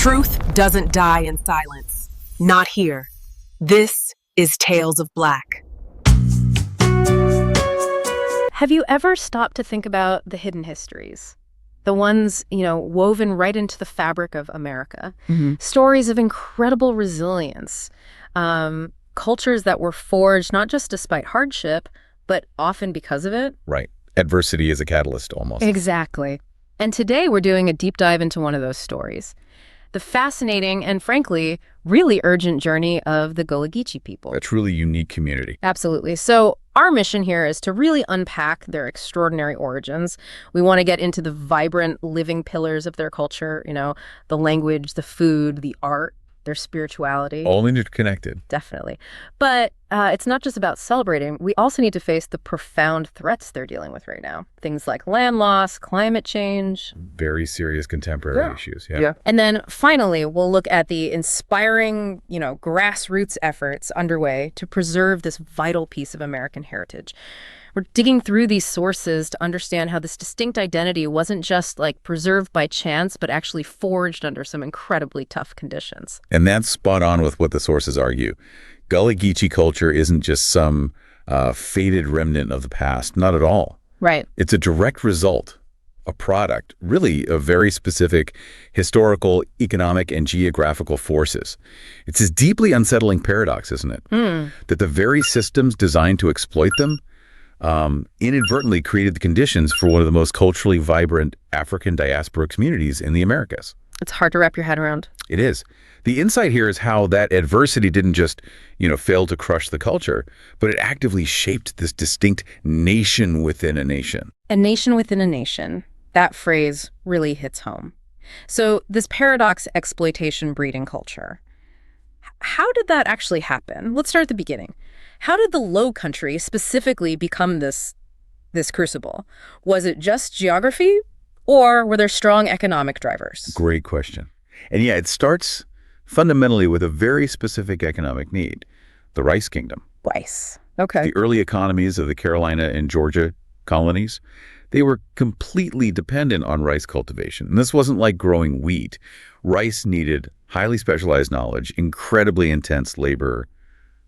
Truth doesn't die in silence. Not here. This is Tales of Black. Have you ever stopped to think about the hidden histories? The ones, woven right into the fabric of America. Stories of incredible resilience. Cultures that were forged not just despite hardship, but often because of it. Right. Adversity is a catalyst almost. Exactly. And today we're doing a deep dive into one of those stories. The fascinating and, frankly, really urgent journey of the Gullah Geechee people. A truly unique community. Absolutely. So our mission here is to really unpack their extraordinary origins. We want to get into the vibrant, living pillars of their culture, the language, the food, the art, their spirituality. All interconnected. Definitely. But it's not just about celebrating. We also need to face the profound threats they're dealing with right now. Things like land loss, climate change. Very serious contemporary issues. Yeah. And then finally, we'll look at the inspiring, grassroots efforts underway to preserve this vital piece of American heritage. We're digging through these sources to understand how this distinct identity wasn't just preserved by chance, but actually forged under some incredibly tough conditions. And that's spot on with what the sources argue. Gullah Geechee culture isn't just some faded remnant of the past. Not at all. Right. It's a direct result, a product, really, of very specific historical, economic, and geographical forces. It's this deeply unsettling paradox, isn't it? That the very systems designed to exploit them inadvertently created the conditions for one of the most culturally vibrant African diaspora communities in the Americas. It's hard to wrap your head around. It is. The insight here is how that adversity didn't just, fail to crush the culture, but it actively shaped this distinct nation within a nation. A nation within a nation. That phrase really hits home. So this paradox exploitation breeding culture. How did that actually happen? Let's start at the beginning. How did the Low Country specifically become this crucible? Was it just geography, or were there strong economic drivers? Great question. And yeah, it starts fundamentally with a very specific economic need, the Rice Kingdom. Rice. Okay. The early economies of the Carolina and Georgia colonies, they were completely dependent on rice cultivation. And this wasn't like growing wheat. Rice needed highly specialized knowledge, incredibly intense labor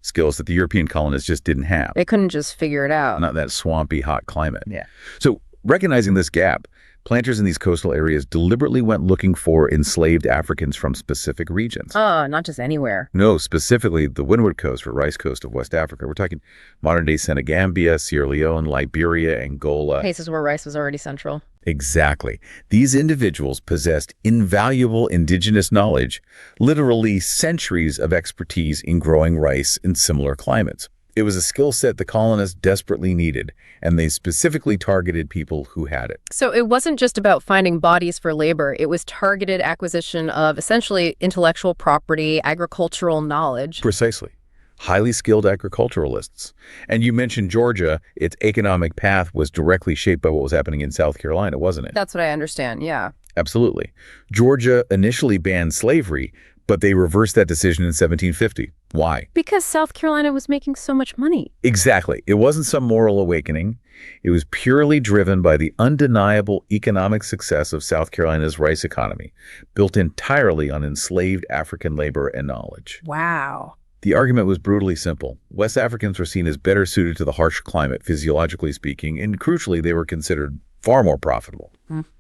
skills that the European colonists just didn't have. They couldn't just figure it out. Not that swampy, hot climate. Yeah. So recognizing this gap, planters in these coastal areas deliberately went looking for enslaved Africans from specific regions. Oh, not just anywhere. No, specifically the Windward Coast or Rice Coast of West Africa. We're talking modern-day Senegambia, Sierra Leone, Liberia, Angola. Places where rice was already central. Exactly. These individuals possessed invaluable indigenous knowledge, literally centuries of expertise in growing rice in similar climates. It was a skill set the colonists desperately needed, and they specifically targeted people who had it. So it wasn't just about finding bodies for labor. It was targeted acquisition of essentially intellectual property, agricultural knowledge. Precisely. Highly skilled agriculturalists. And you mentioned Georgia. Its economic path was directly shaped by what was happening in South Carolina, wasn't it? That's what I understand, yeah. Absolutely. Georgia initially banned slavery, but they reversed that decision in 1750. Why? Because South Carolina was making so much money. Exactly. It wasn't some moral awakening. It was purely driven by the undeniable economic success of South Carolina's rice economy, built entirely on enslaved African labor and knowledge. Wow. The argument was brutally simple. West Africans were seen as better suited to the harsh climate, physiologically speaking, and crucially, they were considered far more profitable.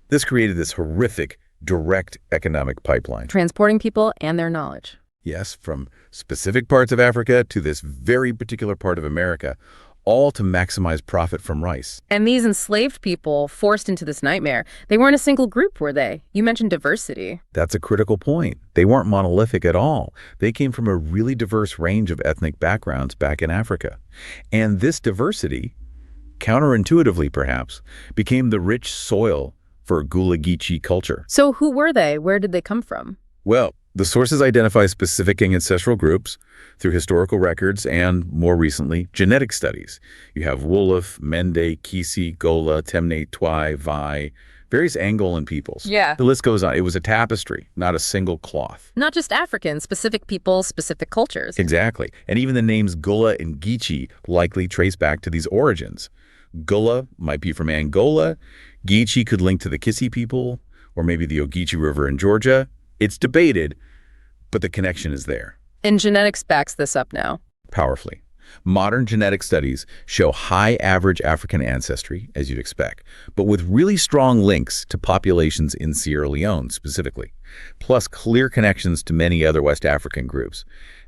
This created this horrific, direct economic pipeline. Transporting people and their knowledge. Yes, from specific parts of Africa to this very particular part of America, all to maximize profit from rice. And these enslaved people forced into this nightmare, they weren't a single group, were they? You mentioned diversity. That's a critical point. They weren't monolithic at all. They came from a really diverse range of ethnic backgrounds back in Africa. And this diversity, counterintuitively perhaps, became the rich soil for Gullah Geechee culture. So who were they? Where did they come from? Well, the sources identify specific ancestral groups through historical records and, more recently, genetic studies. You have Wolof, Mende, Kisi, Gola, Temne, Twi, Vai, various Angolan peoples. Yeah. The list goes on. It was a tapestry, not a single cloth. Not just Africans, specific people, specific cultures. Exactly. And even the names Gullah and Geechee likely trace back to these origins. Gullah might be from Angola. Geechee could link to the Kisi people, or maybe the Ogeechee River in Georgia. It's debated, but the connection is there. And genetics backs this up now. Powerfully. Modern genetic studies show high average African ancestry, as you'd expect, but with really strong links to populations in Sierra Leone specifically, plus clear connections to many other West African groups.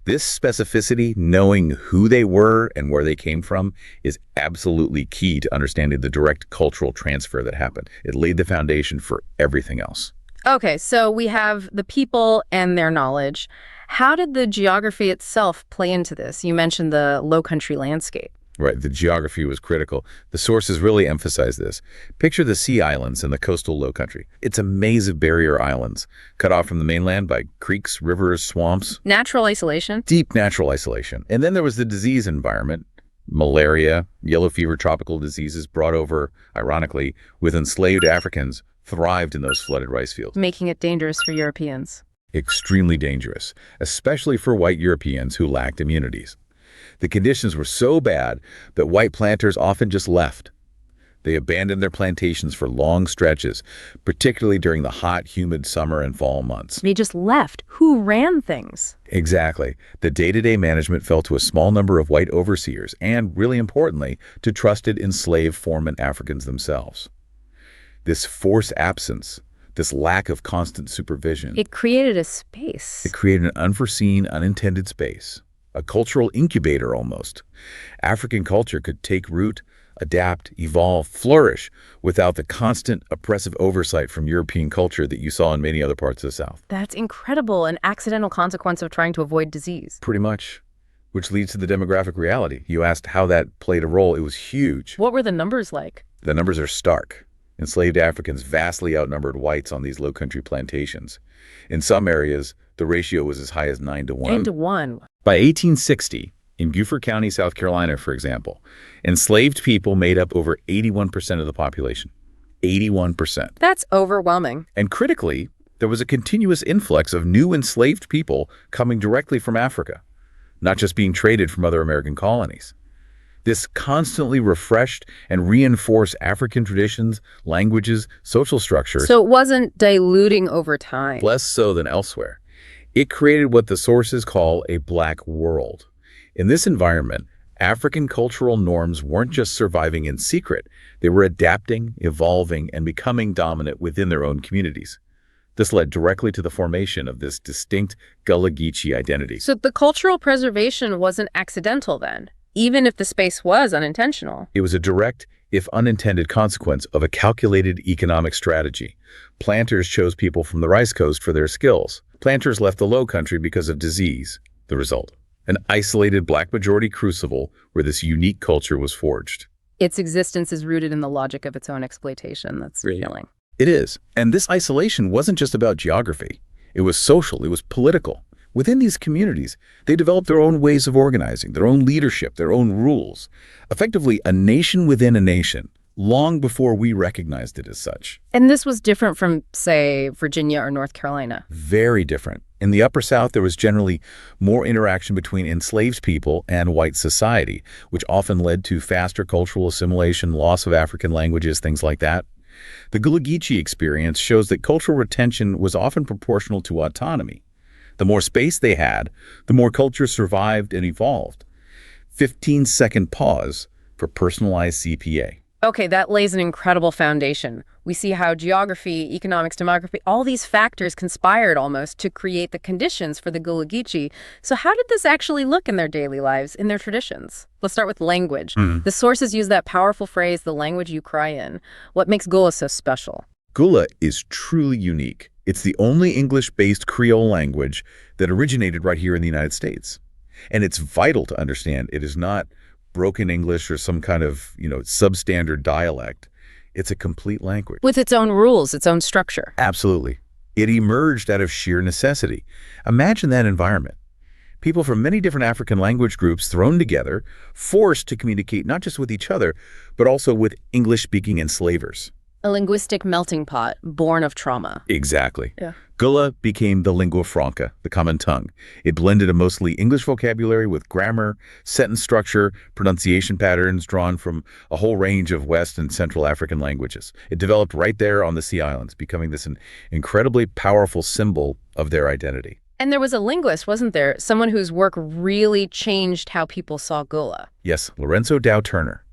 This specificity, knowing who they were and where they came from, is absolutely key to understanding the direct cultural transfer that happened. It laid the foundation for everything else. Okay, so we have the people and their knowledge. How did the geography itself play into this? You mentioned the low-country landscape. Right, the geography was critical. The sources really emphasize this. Picture the sea islands in the coastal low country. It's a maze of barrier islands, cut off from the mainland by creeks, rivers, swamps. Natural isolation? Deep natural isolation. And then there was the disease environment. Malaria, yellow fever, tropical diseases brought over, ironically, with enslaved Africans thrived in those flooded rice fields. Making it dangerous for Europeans. Extremely dangerous, especially for white Europeans who lacked immunities. The conditions were so bad that white planters often just left. They abandoned their plantations for long stretches, particularly during the hot, humid summer and fall months. They just left. Who ran things? Exactly. The day-to-day management fell to a small number of white overseers and, really importantly, to trusted enslaved foreman Africans themselves. This forced absence, this lack of constant supervision, It created a space. it created an unforeseen, unintended space. A cultural incubator almost. African culture could take root, adapt, evolve, flourish without the constant oppressive oversight from European culture that you saw in many other parts of the South. That's incredible. An accidental consequence of trying to avoid disease. Pretty much. Which leads to the demographic reality. You asked how that played a role. It was huge. What were the numbers like? The numbers are stark. Enslaved Africans vastly outnumbered whites on these low-country plantations. In some areas, the ratio was as high as 9-to-1. 9-to-1. By 1860, in Beaufort County, South Carolina, for example, enslaved people made up over 81% of the population. 81%. That's overwhelming. And critically, there was a continuous influx of new enslaved people coming directly from Africa, not just being traded from other American colonies. This constantly refreshed and reinforced African traditions, languages, social structures. So it wasn't diluting over time. Less so than elsewhere. It created what the sources call a black world. In this environment, African cultural norms weren't just surviving in secret. They were adapting, evolving, and becoming dominant within their own communities. This led directly to the formation of this distinct Gullah Geechee identity. So the cultural preservation wasn't accidental then, even if the space was unintentional. It was a direct, if unintended, consequence of a calculated economic strategy. Planters chose people from the rice coast for their skills. Planters left the low country because of disease. The result, an isolated black majority crucible where this unique culture was forged. Its existence is rooted in the logic of its own exploitation. That's chilling. It is. And this isolation wasn't just about geography. It was social. It was political. Within these communities, they developed their own ways of organizing, their own leadership, their own rules. Effectively, a nation within a nation, long before we recognized it as such. And this was different from, say, Virginia or North Carolina. Very different. In the Upper South, there was generally more interaction between enslaved people and white society, which often led to faster cultural assimilation, loss of African languages, things like that. The Gullah Geechee experience shows that cultural retention was often proportional to autonomy. The more space they had, the more culture survived and evolved. 15-second pause for personalized CPA. Okay, that lays an incredible foundation. We see how geography, economics, demography, all these factors conspired almost to create the conditions for the Gullah Geechee. So how did this actually look in their daily lives, in their traditions? Let's start with language. The sources use that powerful phrase, the language you cry in. What makes Gullah so special? Gullah is truly unique. It's the only English-based Creole language that originated right here in the United States. And it's vital to understand it is not broken English or some kind of, substandard dialect. It's a complete language. With its own rules, its own structure. Absolutely. It emerged out of sheer necessity. Imagine that environment. People from many different African language groups thrown together, forced to communicate not just with each other, but also with English-speaking enslavers. A linguistic melting pot born of trauma. Exactly. Yeah. Gullah became the lingua franca, the common tongue. It blended a mostly English vocabulary with grammar, sentence structure, pronunciation patterns drawn from a whole range of West and Central African languages. It developed right there on the Sea Islands, becoming this incredibly powerful symbol of their identity. And there was a linguist, wasn't there? Someone whose work really changed how people saw Gullah. Yes, Lorenzo Dow Turner.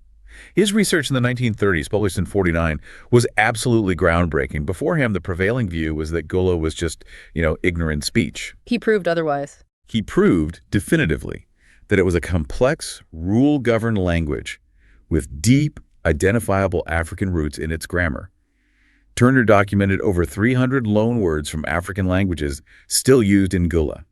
His research in the 1930s, published in 1949, was absolutely groundbreaking. Before him, the prevailing view was that Gullah was just, ignorant speech. He proved otherwise. He proved definitively that it was a complex, rule-governed language with deep, identifiable African roots in its grammar. Turner documented over 300 loanwords from African languages still used in Gullah.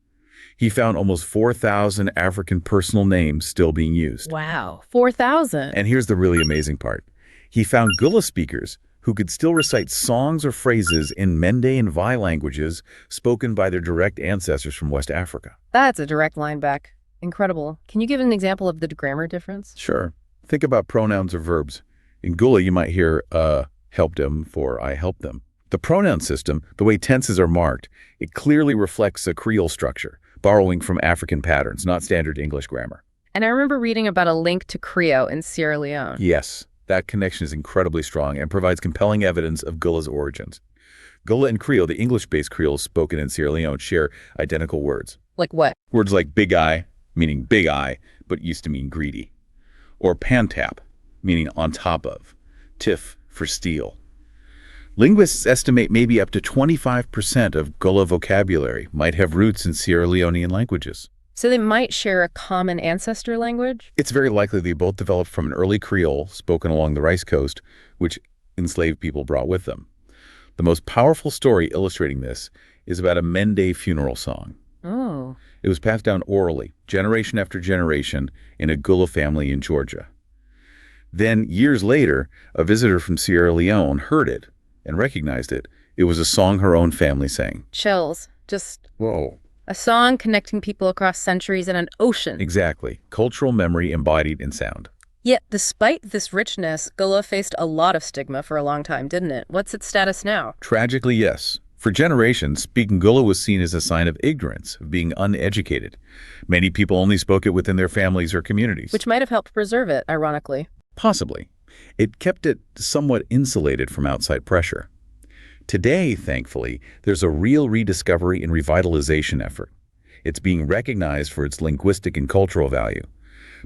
He found almost 4,000 African personal names still being used. Wow, 4,000. And here's the really amazing part. He found Gullah speakers who could still recite songs or phrases in Mende and Vai languages spoken by their direct ancestors from West Africa. That's a direct line back. Incredible. Can you give an example of the grammar difference? Sure. Think about pronouns or verbs. In Gullah, you might hear helped them for I helped them. The pronoun system, the way tenses are marked, it clearly reflects a Creole structure, borrowing from African patterns, not standard English grammar. And I remember reading about a link to Creole in Sierra Leone. Yes, that connection is incredibly strong and provides compelling evidence of Gullah's origins. Gullah and Creole, the English-based Creole spoken in Sierra Leone, share identical words. Like what? Words like big eye, meaning big eye, but used to mean greedy. Or pantap, meaning on top of. Tiff for steel. Linguists estimate maybe up to 25% of Gullah vocabulary might have roots in Sierra Leonean languages. So they might share a common ancestor language? It's very likely they both developed from an early Creole spoken along the Rice Coast, which enslaved people brought with them. The most powerful story illustrating this is about a Mende funeral song. Oh. It was passed down orally, generation after generation, in a Gullah family in Georgia. Then, years later, a visitor from Sierra Leone heard it and recognized it. It was a song her own family sang. Chills. Just Whoa. a song connecting people across centuries and an ocean. Exactly. Cultural memory embodied in sound. Yet, despite this richness, Gullah faced a lot of stigma for a long time, didn't it? What's its status now? Tragically, yes. For generations, speaking Gullah was seen as a sign of ignorance, of being uneducated. Many people only spoke it within their families or communities. Which might have helped preserve it, ironically. Possibly. It kept it somewhat insulated from outside pressure. Today, thankfully, there's a real rediscovery and revitalization effort. It's being recognized for its linguistic and cultural value.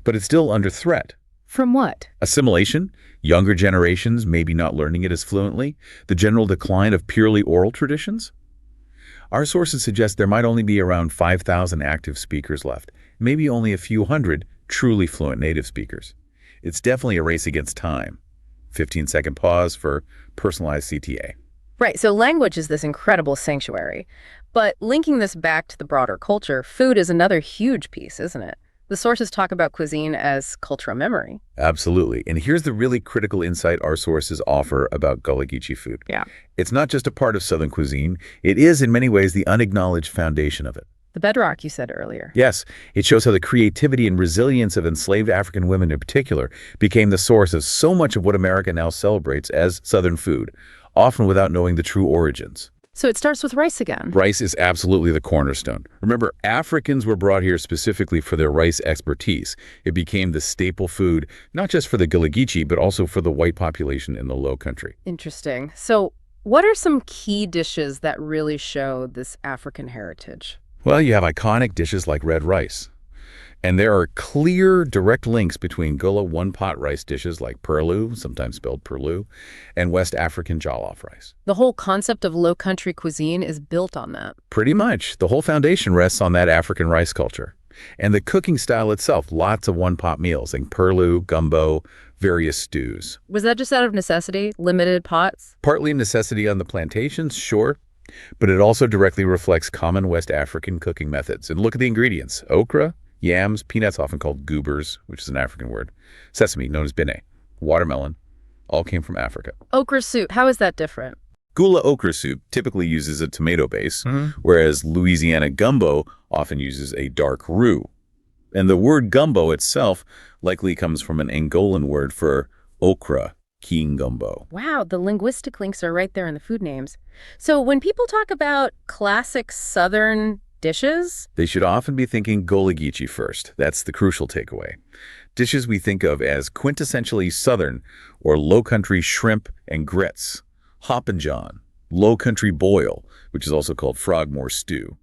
But it's still under threat. From what? Assimilation, younger generations maybe not learning it as fluently, the general decline of purely oral traditions. Our sources suggest there might only be around 5,000 active speakers left, maybe only a few hundred truly fluent native speakers. It's definitely a race against time. 15-second pause for personalized CTA. Right, so language is this incredible sanctuary. But linking this back to the broader culture, food is another huge piece, isn't it? The sources talk about cuisine as cultural memory. Absolutely. And here's the really critical insight our sources offer about Gullah Geechee food. Yeah. It's not just a part of Southern cuisine. It is, in many ways, the unacknowledged foundation of it. The bedrock you said earlier. Yes, it shows how the creativity and resilience of enslaved African women in particular became the source of so much of what America now celebrates as Southern food, often without knowing the true origins. So it starts with rice again. Rice is absolutely the cornerstone. Remember, Africans were brought here specifically for their rice expertise. It became the staple food, not just for the Gullah Geechee, but also for the white population in the Low Country. Interesting. So what are some key dishes that really show this African heritage? Well, you have iconic dishes like red rice. And there are clear, direct links between Gullah one-pot rice dishes like purloo, sometimes spelled purloo, and West African jollof rice. The whole concept of low country cuisine is built on that. Pretty much. The whole foundation rests on that African rice culture. And the cooking style itself, lots of one-pot meals like purloo, gumbo, various stews. Was that just out of necessity? Limited pots? Partly necessity on the plantations, sure. But it also directly reflects common West African cooking methods. And look at the ingredients. Okra, yams, peanuts often called goobers, which is an African word, sesame, known as bene, watermelon, all came from Africa. Okra soup, how is that different? Gullah okra soup typically uses a tomato base, whereas Louisiana gumbo often uses a dark roux. And the word gumbo itself likely comes from an Angolan word for okra, king gumbo. Wow, the linguistic links are right there in the food names. So when people talk about classic Southern dishes, They should often be thinking Gullah Geechee first. That's the crucial takeaway. Dishes we think of as quintessentially Southern or low-country shrimp and grits, hoppin' john, low-country boil, which is also called frogmore stew.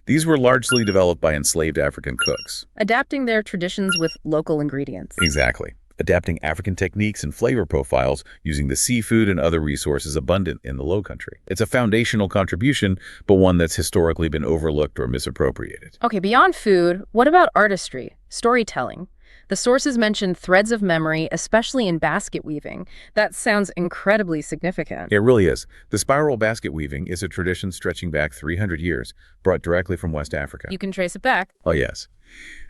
These were largely developed by enslaved African cooks. adapting their traditions with local ingredients. Exactly. Adapting African techniques and flavor profiles using the seafood and other resources abundant in the Low Country. It's a foundational contribution, but one that's historically been overlooked or misappropriated. Okay, beyond food, what about artistry, storytelling? The sources mention threads of memory, especially in basket weaving. That sounds incredibly significant. It really is. The spiral basket weaving is a tradition stretching back 300 years, brought directly from West Africa. You can trace it back. Oh, yes.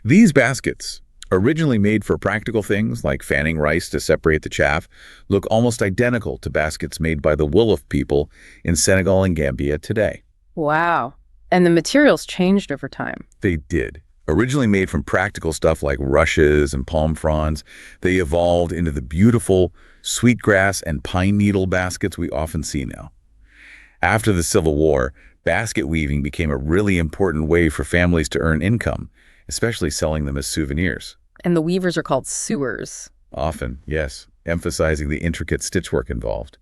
These baskets, originally made for practical things like fanning rice to separate the chaff, look almost identical to baskets made by the Wolof people in Senegal and Gambia today. Wow. And the materials changed over time. They did. Originally made from practical stuff like rushes and palm fronds, they evolved into the beautiful sweetgrass and pine needle baskets we often see now. After the Civil War, basket weaving became a really important way for families to earn income, especially selling them as souvenirs. And the weavers are called sewers. Often, yes, emphasizing the intricate stitchwork involved.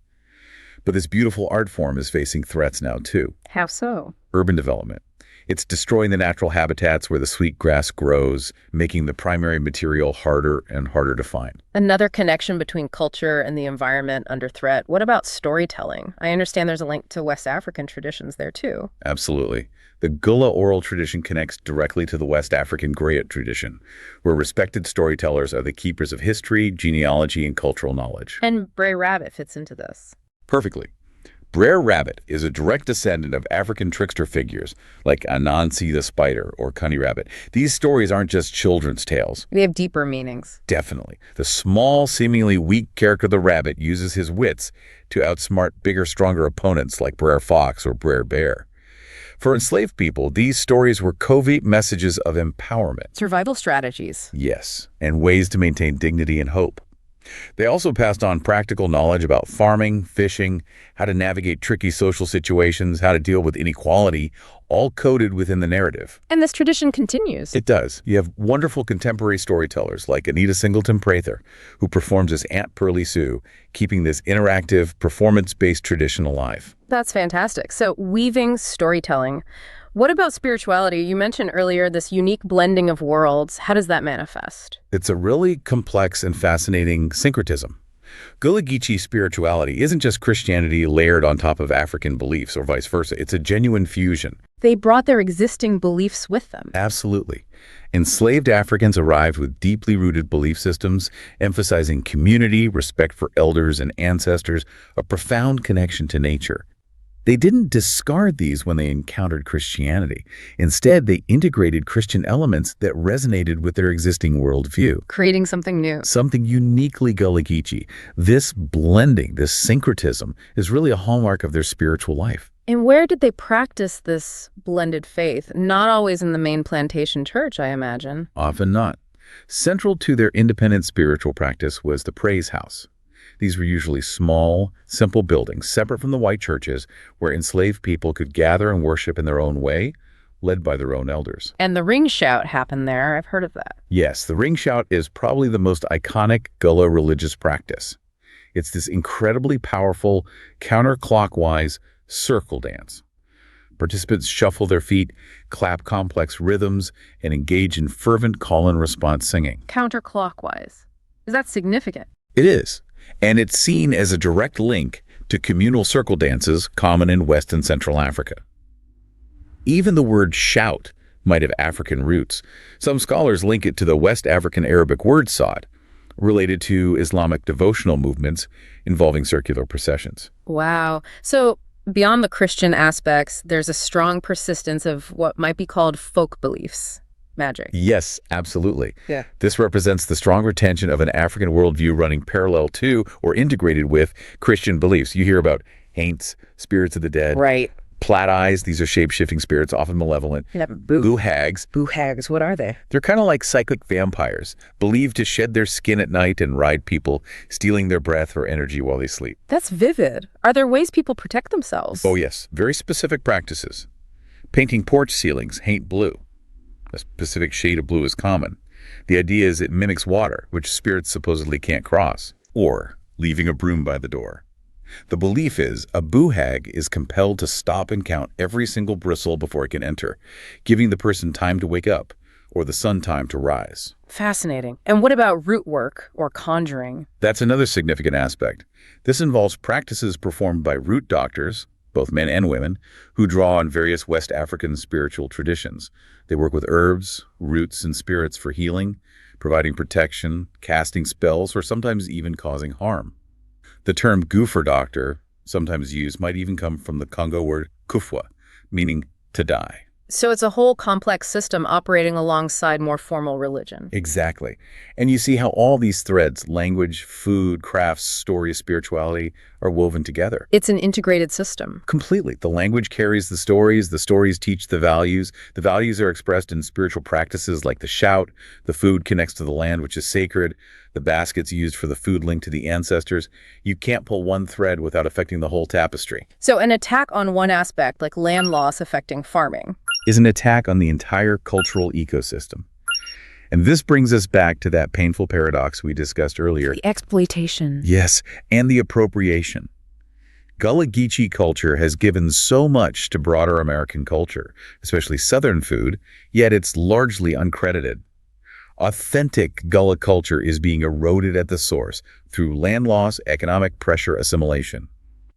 But this beautiful art form is facing threats now too. How so? Urban development. It's destroying the natural habitats where the sweet grass grows, making the primary material harder and harder to find. Another connection between culture and the environment under threat. What about storytelling? I understand there's a link to West African traditions there too. Absolutely. The Gullah oral tradition connects directly to the West African Grayat tradition, where respected storytellers are the keepers of history, genealogy, and cultural knowledge. And Brer Rabbit fits into this. Perfectly. Brer Rabbit is a direct descendant of African trickster figures like Anansi the Spider or Cunny Rabbit. These stories aren't just children's tales. They have deeper meanings. Definitely. The small, seemingly weak character the rabbit uses his wits to outsmart bigger, stronger opponents like Brer Fox or Brer Bear. For enslaved people, these stories were covert messages of empowerment. Survival strategies. Yes, and ways to maintain dignity and hope. They also passed on practical knowledge about farming, fishing, how to navigate tricky social situations, how to deal with inequality, all coded within the narrative. And this tradition continues. It does. You have wonderful contemporary storytellers like Anita Singleton Prather, who performs as Aunt Pearlie Sue, keeping this interactive, performance-based tradition alive. That's fantastic. So weaving, storytelling. What about spirituality? You mentioned earlier this unique blending of worlds. How does that manifest? It's a really complex and fascinating syncretism. Gullah Geechee spirituality isn't just Christianity layered on top of African beliefs or vice versa. It's a genuine fusion. They brought their existing beliefs with them. Absolutely. Enslaved Africans arrived with deeply rooted belief systems, emphasizing community, respect for elders and ancestors, a profound connection to nature. They didn't discard these when they encountered Christianity. Instead, they integrated Christian elements that resonated with their existing worldview. Creating something new. Something uniquely Gullah Geechee. This blending, this syncretism, is really a hallmark of their spiritual life. And where did they practice this blended faith? Not always in the main plantation church, I imagine. Often not. Central to their independent spiritual practice was the praise house. These were usually small, simple buildings separate from the white churches where enslaved people could gather and worship in their own way, led by their own elders. And the ring shout happened there. I've heard of that. Yes, the ring shout is probably the most iconic Gullah religious practice. It's this incredibly powerful, counterclockwise circle dance. Participants shuffle their feet, clap complex rhythms, and engage in fervent call-and-response singing. Counterclockwise. Is that significant? It is. And it's seen as a direct link to communal circle dances common in West and Central Africa. Even the word shout might have African roots. Some scholars link it to the West African Arabic word sawd, related to Islamic devotional movements involving circular processions. Wow. So beyond the Christian aspects, there's a strong persistence of what might be called folk beliefs. Magic. Yes, absolutely. Yeah. This represents the strong retention of an African worldview running parallel to or integrated with Christian beliefs. You hear about haints, spirits of the dead. Right. Plat eyes, these are shape-shifting spirits, often malevolent. Boo hags, Boo hags, what are they? they're kind of like cyclic vampires, believed to shed their skin at night and ride people, stealing their breath or energy while they sleep. That's vivid. Are there ways people protect themselves? Oh yes, very specific practices. Painting porch ceilings, paint blue. A specific shade of blue is common. The idea is it mimics water, which spirits supposedly can't cross. Or leaving a broom by the door. The belief is a boo hag is compelled to stop and count every single bristle before it can enter, giving the person time to wake up or the sun time to rise. Fascinating. And what about root work or conjuring? That's another significant aspect. This involves practices performed by root doctors, both men and women, who draw on various West African spiritual traditions. They work with herbs, roots, and spirits for healing, providing protection, casting spells, or sometimes even causing harm. The term goofer doctor, sometimes used, might even come from the Congo word kufwa, meaning to die. So it's a whole complex system operating alongside more formal religion. Exactly. And you see how all these threads, language, food, crafts, stories, spirituality, are woven together. It's an integrated system. Completely. The language carries the stories teach the values are expressed in spiritual practices like the shout, the food connects to the land, which is sacred, the baskets used for the food linked to the ancestors. You can't pull one thread without affecting the whole tapestry. So an attack on one aspect, like land loss affecting farming, is an attack on the entire cultural ecosystem. And this brings us back to that painful paradox we discussed earlier. the exploitation. Yes, and the appropriation. Gullah Geechee culture has given so much to broader American culture, especially Southern food, yet it's largely uncredited. Authentic Gullah culture is being eroded at the source through land loss, economic pressure, assimilation.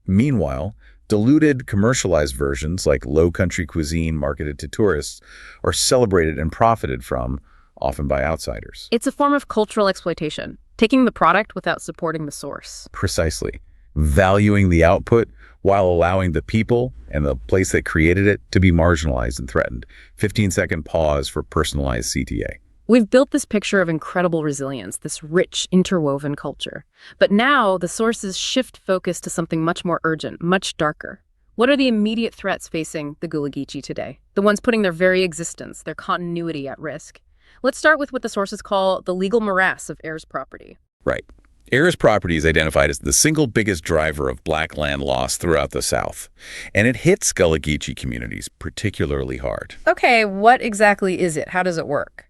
Meanwhile, diluted, commercialized versions like low country cuisine marketed to tourists are celebrated and profited from, often by outsiders. It's a form of cultural exploitation, taking the product without supporting the source. Precisely. Valuing the output while allowing the people and the place that created it to be marginalized and threatened. 15-second pause for personalized CTA. We've built this picture of incredible resilience, this rich, interwoven culture. But now the sources shift focus to something much more urgent, much darker. What are the immediate threats facing the Gullah Geechee today? The ones putting their very existence, their continuity at risk. Let's start with what the sources call the legal morass of heirs property. Right. Heirs property is identified as the single biggest driver of black land loss throughout the South. And it hits Gullah Geechee communities particularly hard. Okay, what exactly is it? How does it work?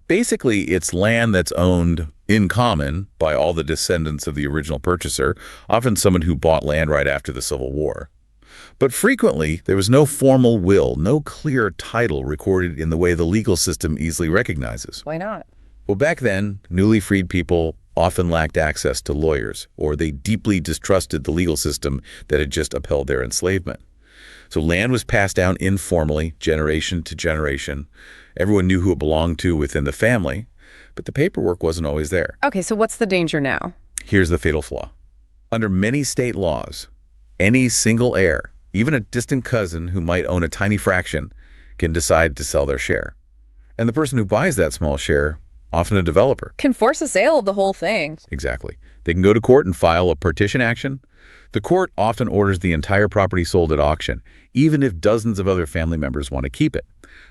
Basically, it's land that's owned in common by all the descendants of the original purchaser, often someone who bought land right after the Civil War. But frequently, there was no formal will, no clear title recorded in the way the legal system easily recognizes. Why not? Well, back then, newly freed people often lacked access to lawyers, or they deeply distrusted the legal system that had just upheld their enslavement. So land was passed down informally, generation to generation. Everyone knew who it belonged to within the family, but the paperwork wasn't always there. Okay, so what's the danger now? Here's the fatal flaw. Under many state laws, any single heir, even a distant cousin who might own a tiny fraction, can decide to sell their share. And the person who buys that small share, often a developer. Can force a sale of the whole thing. Exactly. They can go to court and file a partition action. The court often orders the entire property sold at auction, even if dozens of other family members want to keep it.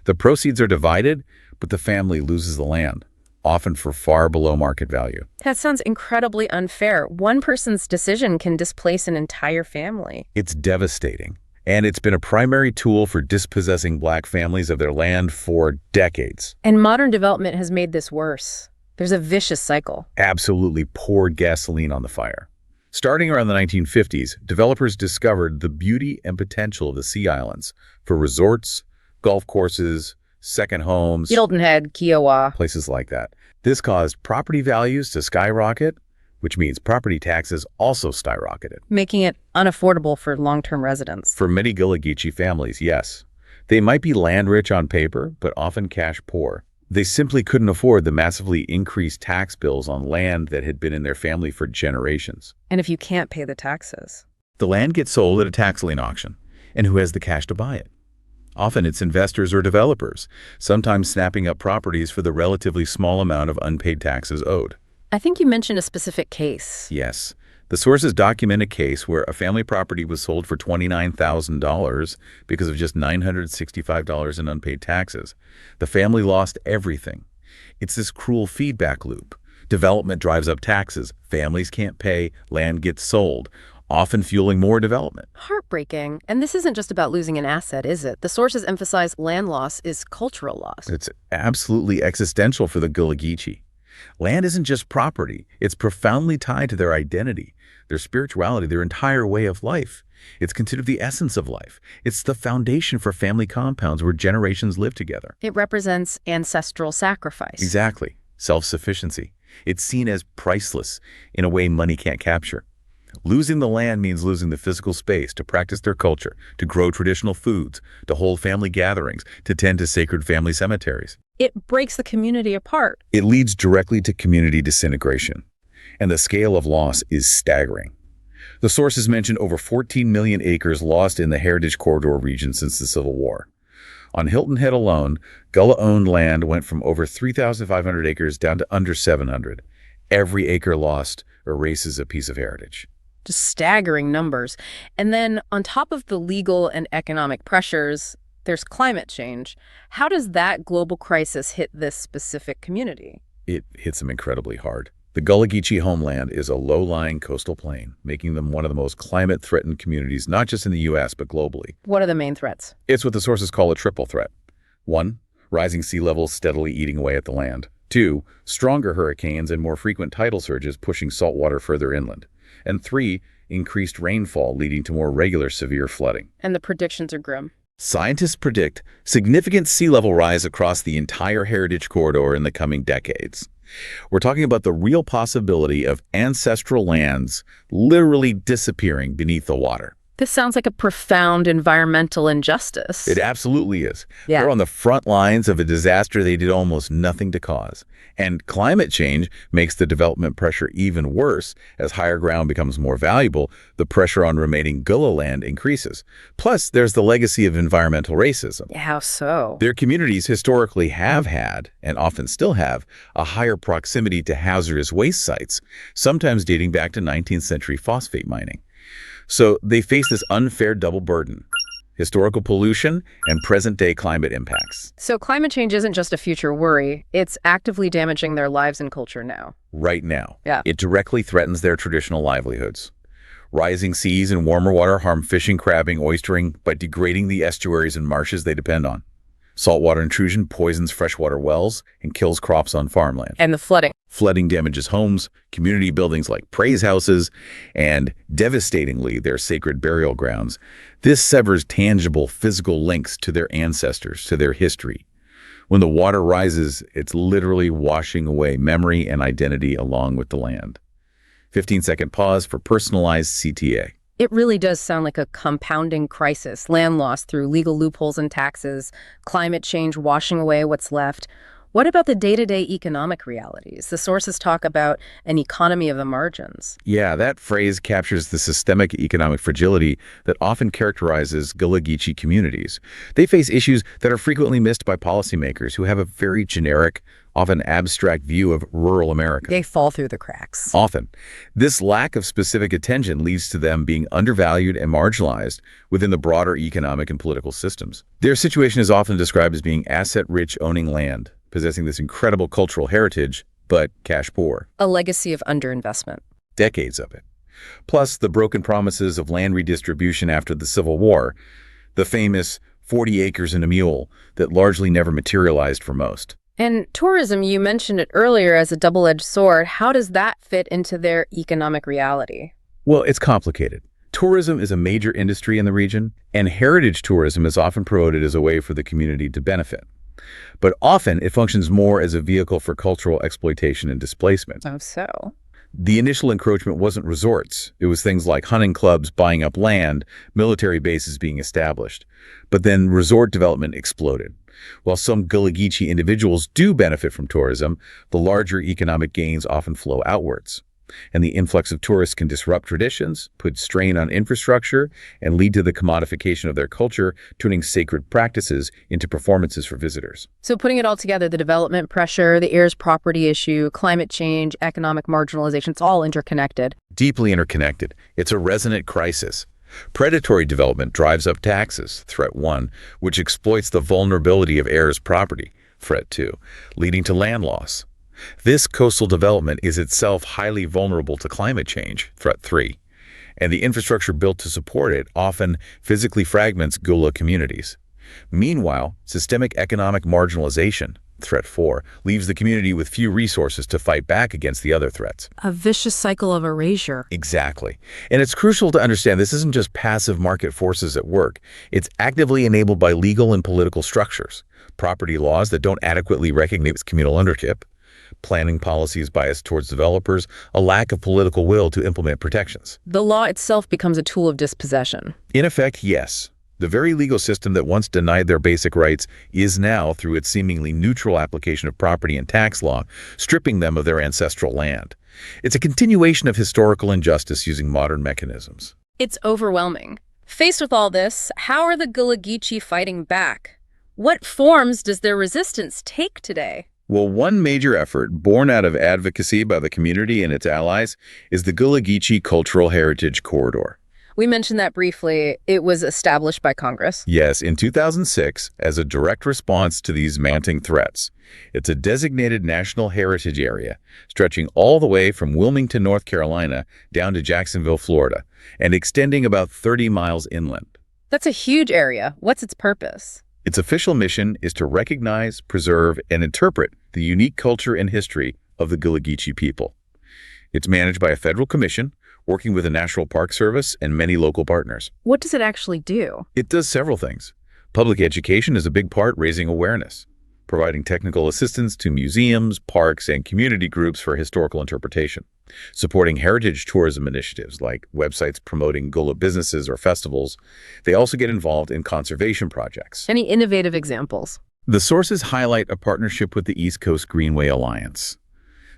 The proceeds are divided, but the family loses the land, often for far below market value. That sounds incredibly unfair. One person's decision can displace an entire family. It's devastating, and it's been a primary tool for dispossessing black families of their land for decades. And modern development has made this worse. There's a vicious cycle. Absolutely poured gasoline on the fire. Starting around the 1950s, developers discovered the beauty and potential of the Sea Islands for resorts, golf courses, second homes, Hilton Head, Kiowa. places like that. This caused property values to skyrocket, which means property taxes also skyrocketed. Making it unaffordable for long-term residents. For many Gullah Geechee families, yes. They might be land rich on paper, but often cash poor. They simply couldn't afford the massively increased tax bills on land that had been in their family for generations. And if you can't pay the taxes? The land gets sold at a tax lien auction, and who has the cash to buy it? Often it's investors or developers, sometimes snapping up properties for the relatively small amount of unpaid taxes owed. I think you mentioned a specific case. Yes, The sources document a case where a family property was sold for $29,000 because of just $965 in unpaid taxes. The family lost everything. It's this cruel feedback loop. Development drives up taxes. Families can't pay. Land gets sold, often fueling more development. Heartbreaking. And this isn't just about losing an asset, is it? The sources emphasize land loss is cultural loss. It's absolutely existential for the Gullah Geechee. Land isn't just property. It's profoundly tied to their identity, their spirituality, their entire way of life. It's considered the essence of life. It's the foundation for family compounds where generations live together. It represents ancestral sacrifice. Exactly. Self-sufficiency. It's seen as priceless in a way money can't capture. Losing the land means losing the physical space to practice their culture, to grow traditional foods, to hold family gatherings, to tend to sacred family cemeteries. It breaks the community apart. It leads directly to community disintegration. And the scale of loss is staggering. The sources mention over 14 million acres lost in the Heritage Corridor region since the Civil War. On Hilton Head alone, Gullah-owned land went from over 3,500 acres down to under 700. Every acre lost erases a piece of heritage. Just staggering numbers. And then on top of the legal and economic pressures, there's climate change. How does that global crisis hit this specific community? It hits them incredibly hard. The Gullah Geechee homeland is a low-lying coastal plain, making them one of the most climate-threatened communities, not just in the U.S., but globally. What are the main threats? It's what the sources call a triple threat. 1, rising sea levels steadily eating away at the land. 2, stronger hurricanes and more frequent tidal surges pushing saltwater further inland. And 3, increased rainfall leading to more regular severe flooding. And the predictions are grim. Scientists predict significant sea level rise across the entire Heritage Corridor in the coming decades. We're talking about the real possibility of ancestral lands literally disappearing beneath the water. This sounds like a profound environmental injustice. It absolutely is. Yeah. They're on the front lines of a disaster they did almost nothing to cause. And climate change makes the development pressure even worse. As higher ground becomes more valuable, the pressure on remaining Gullah land increases. Plus, there's the legacy of environmental racism. How so? Their communities historically have had, and often still have, a higher proximity to hazardous waste sites, sometimes dating back to 19th century phosphate mining. So they face this unfair double burden: historical pollution and present-day climate impacts. So climate change isn't just a future worry, it's actively damaging their lives and culture now. Right now, Yeah. it directly threatens their traditional livelihoods. Rising seas and warmer water harm fishing, crabbing, oystering by degrading the estuaries and marshes they depend on. Saltwater intrusion poisons freshwater wells and kills crops on farmland. And the flooding. Flooding damages homes, community buildings like praise houses, and devastatingly, their sacred burial grounds. This severs tangible physical links to their ancestors, to their history. When the water rises, it's literally washing away memory and identity along with the land. 15-second pause for personalized CTA. It really does sound like a compounding crisis: land loss through legal loopholes and taxes, climate change washing away what's left. What about the day-to-day economic realities? The sources talk about an economy of the margins. Yeah, that phrase captures the systemic economic fragility that often characterizes Gullah Geechee communities. They face issues that are frequently missed by policymakers who have a very generic, often abstract view of rural America. They fall through the cracks. Often, this lack of specific attention leads to them being undervalued and marginalized within the broader economic and political systems. Their situation is often described as being asset-rich, owning land, possessing this incredible cultural heritage, but cash poor. A legacy of underinvestment. Decades of it. Plus, the broken promises of land redistribution after the Civil War, the famous 40 acres and a mule that largely never materialized for most. And tourism, you mentioned it earlier as a double-edged sword. How does that fit into their economic reality? Well, it's complicated. Tourism is a major industry in the region, and heritage tourism is often promoted as a way for the community to benefit. But often it functions more as a vehicle for cultural exploitation and displacement. Oh, so? The initial encroachment wasn't resorts. It was things like hunting clubs buying up land, military bases being established. But then resort development exploded. While some Gullah Geechee individuals do benefit from tourism, the larger economic gains often flow outwards. And the influx of tourists can disrupt traditions, put strain on infrastructure, and lead to the commodification of their culture, turning sacred practices into performances for visitors. So putting it all together, the development pressure, the heirs property issue, climate change, economic marginalization, it's all interconnected. Deeply interconnected. It's a resonant crisis. Predatory development drives up taxes, threat 1, which exploits the vulnerability of heirs property, threat 2, leading to land loss. This coastal development is itself highly vulnerable to climate change, threat 3, and the infrastructure built to support it often physically fragments Gullah communities. Meanwhile, systemic economic marginalization, threat 4, leaves the community with few resources to fight back against the other threats. A vicious cycle of erasure. Exactly. And it's crucial to understand this isn't just passive market forces at work. It's actively enabled by legal and political structures, property laws that don't adequately recognize communal ownership, planning policies biased towards developers, a lack of political will to implement protections. The law itself becomes a tool of dispossession. In effect, yes. The very legal system that once denied their basic rights is now, through its seemingly neutral application of property and tax law, stripping them of their ancestral land. It's a continuation of historical injustice using modern mechanisms. It's overwhelming. Faced with all this, how are the Gullah Geechee fighting back? What forms does their resistance take today? Well, one major effort born out of advocacy by the community and its allies is the Gullah Geechee Cultural Heritage Corridor. We mentioned that briefly. It was established by Congress. Yes, in 2006, as a direct response to these mounting threats. It's a designated national heritage area, stretching all the way from Wilmington, North Carolina, down to Jacksonville, Florida, and extending about 30 miles inland. That's a huge area. What's its purpose? Its official mission is to recognize, preserve, and interpret the unique culture and history of the Gullah Geechee people. It's managed by a federal commission, working with the National Park Service and many local partners. What does it actually do? It does several things. Public education is a big part, raising awareness, providing technical assistance to museums, parks, and community groups for historical interpretation, supporting heritage tourism initiatives like websites promoting Gullah businesses or festivals. They also get involved in conservation projects. Any innovative examples? The sources highlight a partnership with the East Coast Greenway Alliance.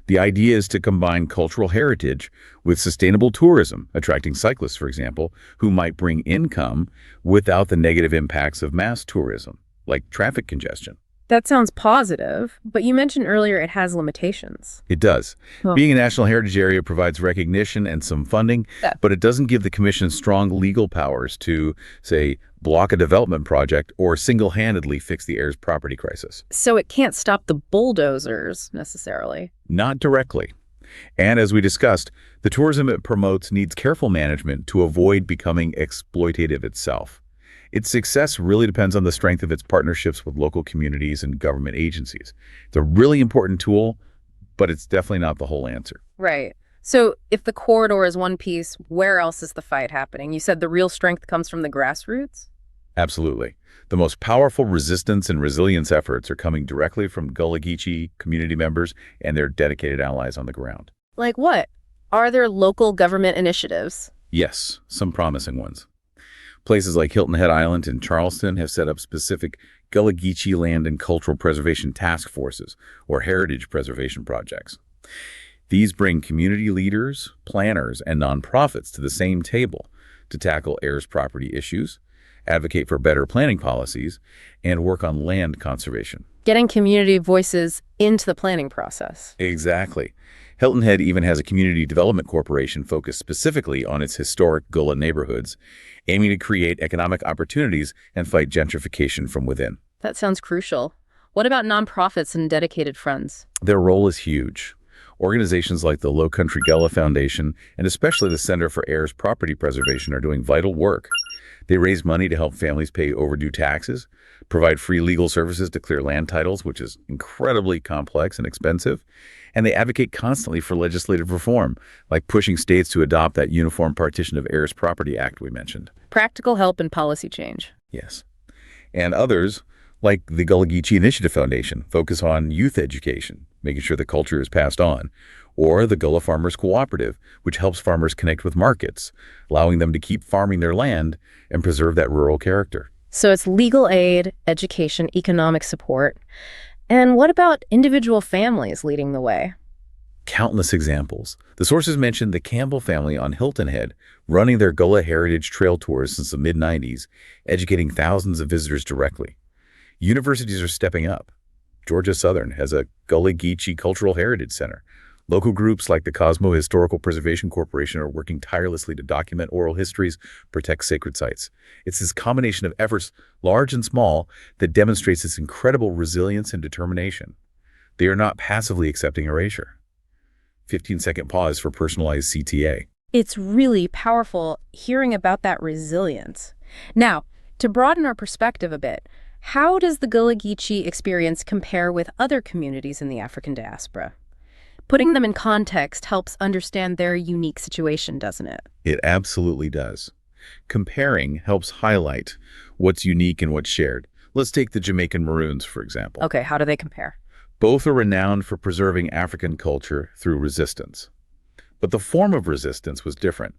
The idea is to combine cultural heritage with sustainable tourism, attracting cyclists, for example, who might bring income without the negative impacts of mass tourism, like traffic congestion. That sounds positive, but you mentioned earlier it has limitations. It does. Huh. Being a national heritage area provides recognition and some funding, but it doesn't give the commission strong legal powers to, say, block a development project or single-handedly fix the heirs' property crisis. So it can't stop the bulldozers, necessarily. Not directly. And as we discussed, the tourism it promotes needs careful management to avoid becoming exploitative itself. Its success really depends on the strength of its partnerships with local communities and government agencies. It's a really important tool, but it's definitely not the whole answer. Right. So if the corridor is one piece, where else is the fight happening? You said the real strength comes from the grassroots? Absolutely. The most powerful resistance and resilience efforts are coming directly from Gullah Geechee community members and their dedicated allies on the ground. Like what? Are there local government initiatives? Yes, some promising ones. Places like Hilton Head Island and Charleston have set up specific Gullah Geechee land and cultural preservation task forces or heritage preservation projects. These bring community leaders, planners, and nonprofits to the same table to tackle heirs property issues, advocate for better planning policies, and work on land conservation. Getting community voices into the planning process. Exactly. Hilton Head even has a community development corporation focused specifically on its historic Gullah neighborhoods, aiming to create economic opportunities and fight gentrification from within. That sounds crucial. What about nonprofits and dedicated friends? Their role is huge. Organizations like the Low Country Gullah Foundation and especially the Center for Heirs Property Preservation are doing vital work. They raise money to help families pay overdue taxes, provide free legal services to clear land titles, which is incredibly complex and expensive, and they advocate constantly for legislative reform, like pushing states to adopt that Uniform Partition of Heirs Property Act we mentioned. Practical help and policy change. Yes. And others, like the Gullah Geechee Initiative Foundation, focus on youth education, making sure the culture is passed on, or the Gullah Farmers Cooperative, which helps farmers connect with markets, allowing them to keep farming their land and preserve that rural character. So it's legal aid, education, economic support. And what about individual families leading the way? Countless examples. The sources mention the Campbell family on Hilton Head, running their Gullah Heritage Trail tours since the mid-90s, educating thousands of visitors directly. Universities are stepping up. Georgia Southern has a Gullah Geechee Cultural Heritage Center. Local groups like the Cosmo Historical Preservation Corporation are working tirelessly to document oral histories, protect sacred sites. It's this combination of efforts, large and small, that demonstrates this incredible resilience and determination. They are not passively accepting erasure. 15-second pause for personalized CTA. It's really powerful hearing about that resilience. Now, to broaden our perspective a bit, how does the Gullah Geechee experience compare with other communities in the African diaspora? Putting them in context helps understand their unique situation, doesn't it? It absolutely does. Comparing helps highlight what's unique and what's shared. Let's take the Jamaican Maroons, for example. Okay, how do they compare? Both are renowned for preserving African culture through resistance. But the form of resistance was different.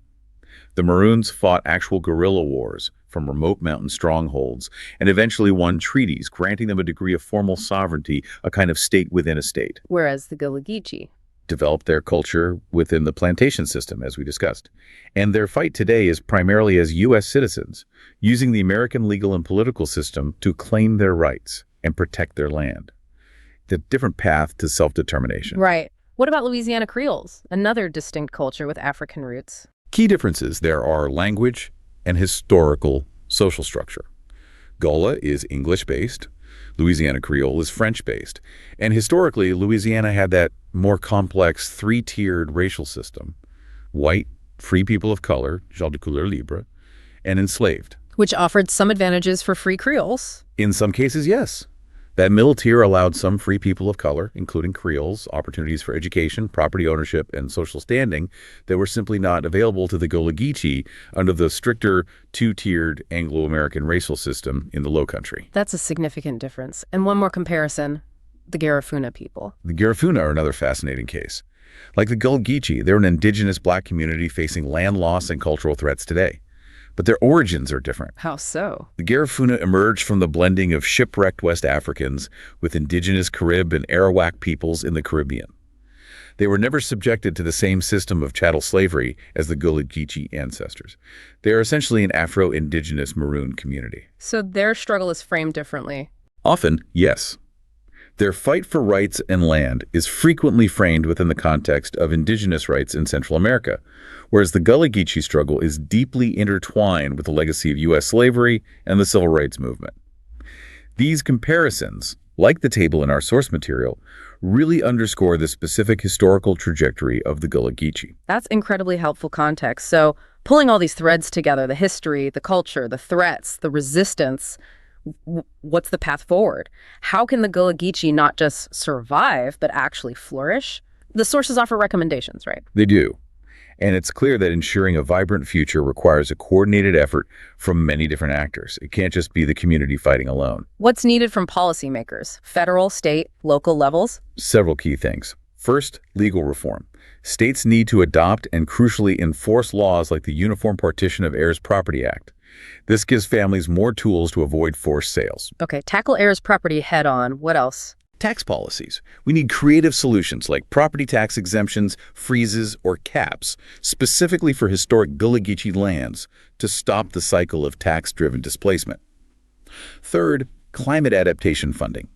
The Maroons fought actual guerrilla wars from remote mountain strongholds and eventually won treaties, granting them a degree of formal sovereignty, a kind of state within a state. Whereas the Gullah Geechee Developed their culture within the plantation system, as we discussed. And their fight today is primarily as U.S. citizens, using the American legal and political system to claim their rights and protect their land. The different path to self-determination. Right. What about Louisiana Creoles, another distinct culture with African roots? Key differences there are language and historical social structure. Gullah is English-based, Louisiana Creole is French-based, and historically, Louisiana had that more complex three-tiered racial system: white, free people of color, gens de couleur libre, and enslaved. Which offered some advantages for free Creoles. In some cases, yes. That middle tier allowed some free people of color, including Creoles, opportunities for education, property ownership, and social standing that were simply not available to the Gullah Geechee under the stricter two-tiered Anglo-American racial system in the Lowcountry. That's a significant difference. And one more comparison, the Garifuna people. The Garifuna are another fascinating case. Like the Gullah Geechee, they're an indigenous black community facing land loss and cultural threats today. But their origins are different. How so? The Garifuna emerged from the blending of shipwrecked West Africans with indigenous Carib and Arawak peoples in the Caribbean. They were never subjected to the same system of chattel slavery as the Gullah Geechee ancestors. They are essentially an Afro-Indigenous Maroon community. So their struggle is framed differently. Often, yes. Their fight for rights and land is frequently framed within the context of indigenous rights in Central America, whereas the Gullah Geechee struggle is deeply intertwined with the legacy of U.S. slavery and the civil rights movement. These comparisons, like the table in our source material, really underscore the specific historical trajectory of the Gullah Geechee. That's incredibly helpful context. So pulling all these threads together, the history, the culture, the threats, the resistance, what's the path forward? How can the Gullah Geechee not just survive, but actually flourish? The sources offer recommendations, right? They do. And it's clear that ensuring a vibrant future requires a coordinated effort from many different actors. It can't just be the community fighting alone. What's needed from policymakers, federal, state, local levels? Several key things. First, legal reform. States need to adopt and crucially enforce laws like the Uniform Partition of Heirs Property Act. This gives families more tools to avoid forced sales. Okay, tackle heirs property head on. What else? Tax policies. We need creative solutions like property tax exemptions, freezes, or caps, specifically for historic Gullah Geechee lands to stop the cycle of tax-driven displacement. Third, climate adaptation funding.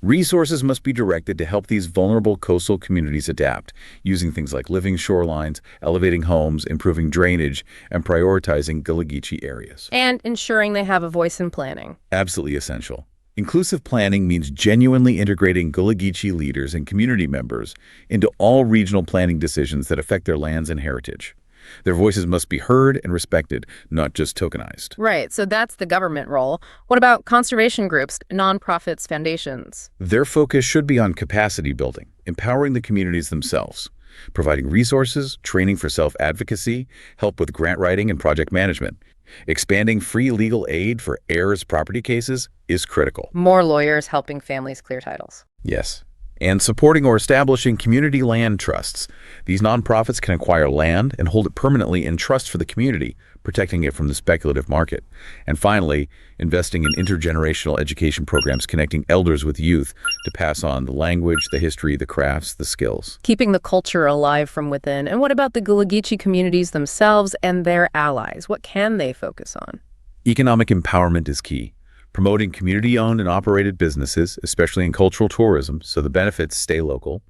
Resources must be directed to help these vulnerable coastal communities adapt, using things like living shorelines, elevating homes, improving drainage, and prioritizing Gullah Geechee areas. And ensuring they have a voice in planning. Absolutely essential. Inclusive planning means genuinely integrating Gullah Geechee leaders and community members into all regional planning decisions that affect their lands and heritage. Their voices must be heard and respected, not just tokenized. Right, so that's the government role. What about conservation groups, nonprofits, foundations? Their focus should be on capacity building, empowering the communities themselves, providing resources, training for self-advocacy, help with grant writing and project management. Expanding free legal aid for heirs property cases is critical. More lawyers helping families clear titles. Yes. And supporting or establishing community land trusts. These nonprofits can acquire land and hold it permanently in trust for the community, protecting it from the speculative market. And finally, investing in intergenerational education programs connecting elders with youth to pass on the language, the history, the crafts, the skills. Keeping the culture alive from within. And what about the Gullah Geechee communities themselves and their allies? What can they focus on? Economic empowerment is key. Promoting community-owned and operated businesses, especially in cultural tourism, so the benefits stay local.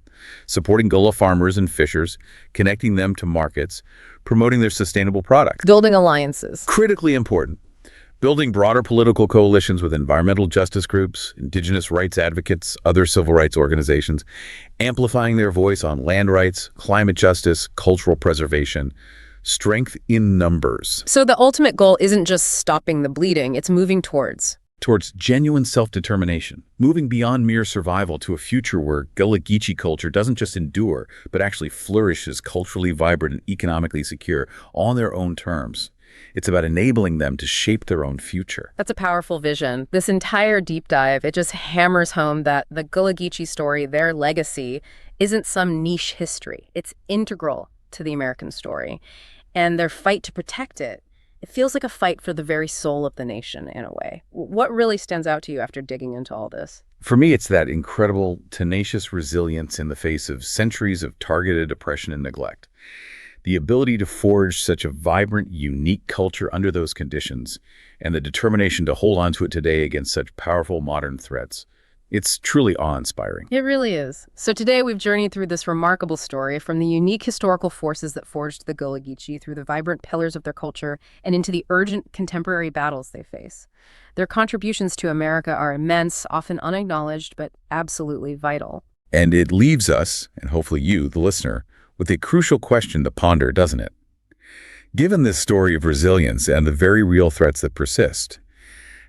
Supporting Gullah farmers and fishers, connecting them to markets, promoting their sustainable products. Building alliances. Critically important. Building broader political coalitions with environmental justice groups, indigenous rights advocates, other civil rights organizations, amplifying their voice on land rights, climate justice, cultural preservation. Strength in numbers. So the ultimate goal isn't just stopping the bleeding, it's moving towards Genuine self-determination, moving beyond mere survival to a future where Gullah Geechee culture doesn't just endure, but actually flourishes culturally vibrant and economically secure on their own terms. It's about enabling them to shape their own future. That's a powerful vision. This entire deep dive, it just hammers home that the Gullah Geechee story, their legacy, isn't some niche history. It's integral to the American story. And their fight to protect it, it feels like a fight for the very soul of the nation in a way. What really stands out to you after digging into all this? For me, it's that incredible, tenacious resilience in the face of centuries of targeted oppression and neglect. The ability to forge such a vibrant, unique culture under those conditions, and the determination to hold on to it today against such powerful modern threats. It's truly awe-inspiring. It really is. So today we've journeyed through this remarkable story from the unique historical forces that forged the Gullah Geechee through the vibrant pillars of their culture and into the urgent contemporary battles they face. Their contributions to America are immense, often unacknowledged, but absolutely vital. And it leaves us, and hopefully you, the listener, with a crucial question to ponder, doesn't it? Given this story of resilience and the very real threats that persist,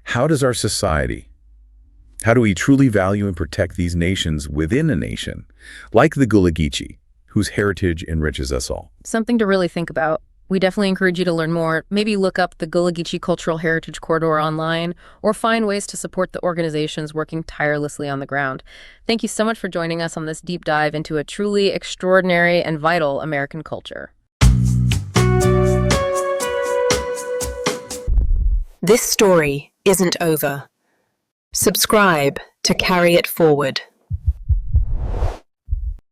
how does our society, how do we truly value and protect these nations within a nation, like the Gullah Geechee, whose heritage enriches us all? Something to really think about. We definitely encourage you to learn more. Maybe look up the Gullah Geechee Cultural Heritage Corridor online, or find ways to support the organizations working tirelessly on the ground. Thank you so much for joining us on this deep dive into a truly extraordinary and vital American culture. This story isn't over. Subscribe to carry it forward.